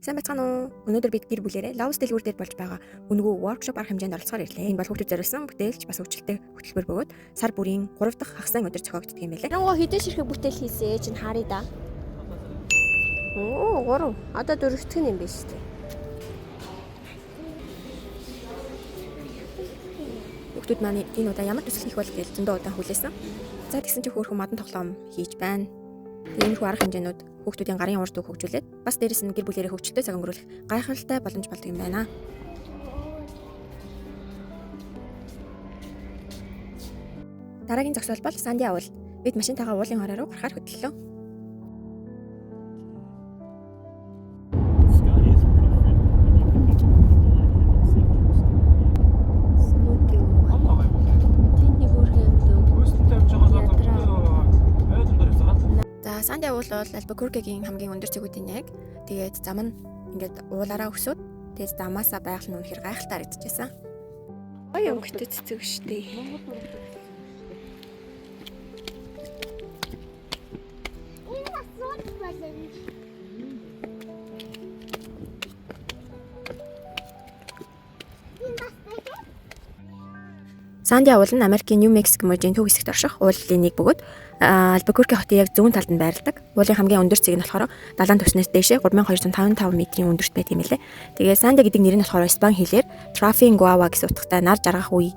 Сайн байцгаана уу? Өнөөдөр бид гэр бүлээрээ Love дэлгүүр дээр болж байгаа үнэгүй workshop арга хэмжээнд оролцохоор ирлээ. Энэ бол хүүхдүүд зориулсан бүтээлч бас хөгжилтэй хөтөлбөр бөгөөд сар бүрийн 3 дахь хагас өдөр зохиогддог юм байлээ. Нөгөө хэдэн ширхэг бүтээл хийсэн чинь харъя да. Оо 3. Одоо 4 дахь нь юм биш үү? Хүүхдүүд маань энэ удаа ямар төсөл хийх бол гэж зөндөө удаан хүлээсэн. За тэгсэн чинь хөөрхөн модон тоглоом хийж байна. Энэ хүү арга хэмжээнүүд хүүхдүүдийн гарын урд үг хөгжүүлээд бас дээрэс нь гэр бүлэрээ хөгжилтэй цаг өнгөрүүлэх гайхалтай боломж болдог юм байна. Дараагийн зогсоол бол Санди авал. Бид машинтайгаа уулын хороо руу гарахаар хөдлөлөө. Санди уул бол Альбукеркегийн хамгийн өндөр цэгүүдийн яг. Тэгээд зам нь ингээд уулаараа өсөд тэгээд замаасаа байгаль нь үнэхээр гайхалтай харагдчихсан. Ой өнгөтэй цэцэг штэ. Санди уул нь Америкийн Нью Мексик мужийн төв хэсэгт орших уулын нэг бөгөөд Альбукерке хотын яг зүүн талд нь байрладаг. Уулын хамгийн өндөр цэг нь болохоор далайн түвшнээс дээшээ 3255 метрийн өндөрт байт юм лээ. Тэгээ Санди гэдэг нэр нь болохоор Испани хэлээр Tрафин Гуава гэсэн утгатай нар жаргах үед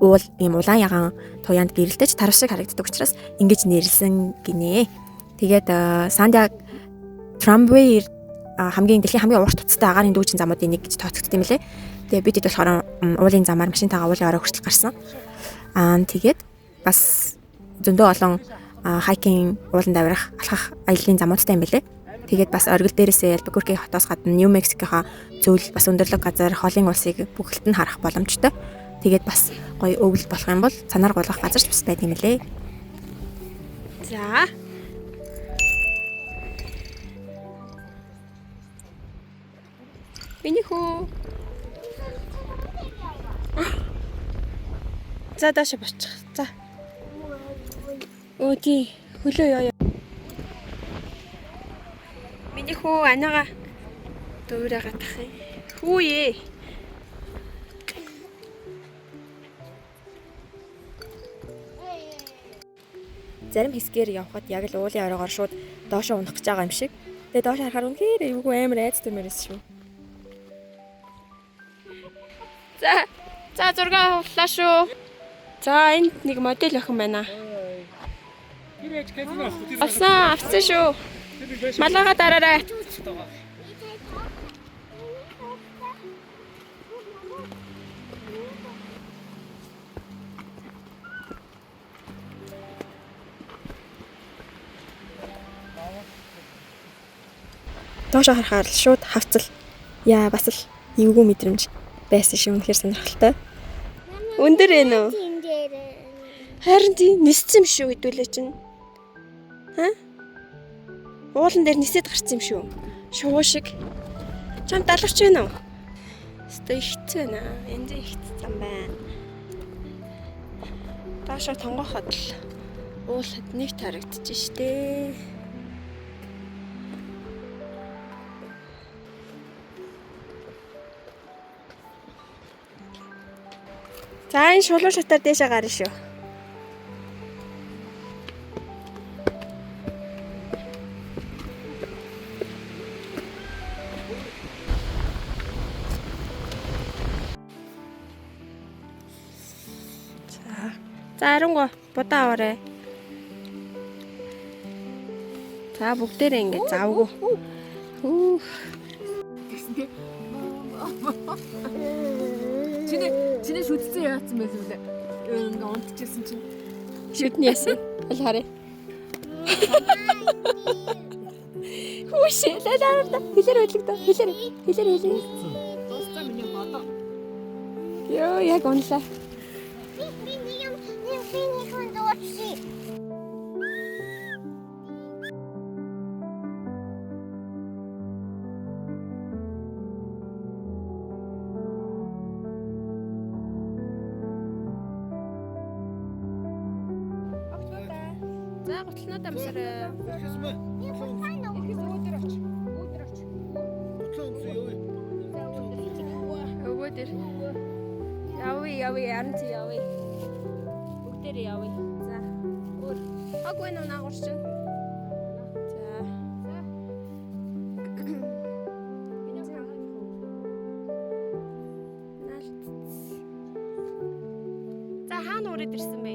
уул ийм улаан ягаан туяанд гэрэлтэж тарвс шиг харагддаг учраас ингэж нэрлсэн гинэ. Тэгээд Санди Трамвей хамгийн дэлхийн хамгийн урт туцтай агаарын дүүжин замуудын нэг гэж тооцогдсон юм лээ. Тэгээ бид хэд болохоор уулын замаар машинтайгаа уулын ороо хүртэл гарсан. Тэгээд бас зөндөө олон хайкинг, ууланд авирах, алхах аяллаа замуудтай юм билээ. Тэгээд бас оргил дээрээсээ Альбукерке хотоос гадна Нью Мексикийнхаа зөвл бас өндөрлөг газар холын улсыг бүгдэлд нь харах боломжтой. Тэгээд бас гоё өвөл болох юм бол санаар гулгах газар ч бас байт юм билээ. За. Миний хүү. За даашаа бочих. За. Өөди хөлөө яа. Миний хүү анаага дөрөө гатах юм. Хүүе. Зарим хэсгээр явхад яг л уулын ороогоор шууд доошоо унах гэж байгаа юм шиг. Тэгээ доош харахаар үнэхээр эвгүй амар айц төмөрөөс шүү. За зураг авлаа шүү. За энд нэг модель охин байна. Авсан шүү. Малгайгаа дараарай. Доошоо харахаар шууд хавцал. Яа бас л эвгүй мэдрэмж байсан шүү. Үнэхээр сонирхолтой. Өндөр ээ нөө. Харин тийм ниссэн юм шүү хэдүүлээ чинь. Уулан дээр нисээд гарсан юм шүү. Шуу шиг. Чам далавч байна уу? Өстой ихцэн аа. Энд ихцэн байна. Доошоо тонгоход л уул хэднийг тарагдчих штэ. За энэ шулуун шатаар дээшээ гарна шүү. За арангуй будаа аваарай. За бүгдээрээ ингэ завгүй. Чиний шүтцэн яатсан байсан үлээ. Ингээ унтчихсан чинь. Шүтний яасан. Бол харъя. Хүүшээ лалаа. Хэлэр байлгадаа. Хэлэр. Тусцаа миний модоо. Йоо яг унлаа. За готлоноо дамсараа. Ихэс мэ. Ихэс өөдөр авч. дээр. Явъя, аранц явъя. Бүгдээр явъя. За. Өөр. Аггүй нөө наагур чинь. За. За хаана үрээд ирсэн бэ?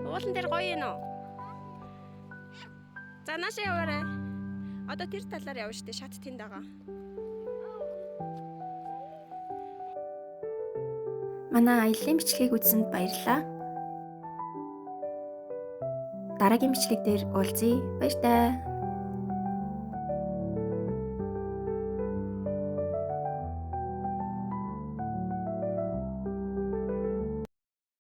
Уулан дээр гоё юм уу? За наашаа яваарай. Одоо тэр талаар явна штэ, шат тэнд байгаа. Манай аяллаа бичлэгийг үзсэнд баярлалаа. Дараагийн бичлэг дээр уулзъя. Баяр таа.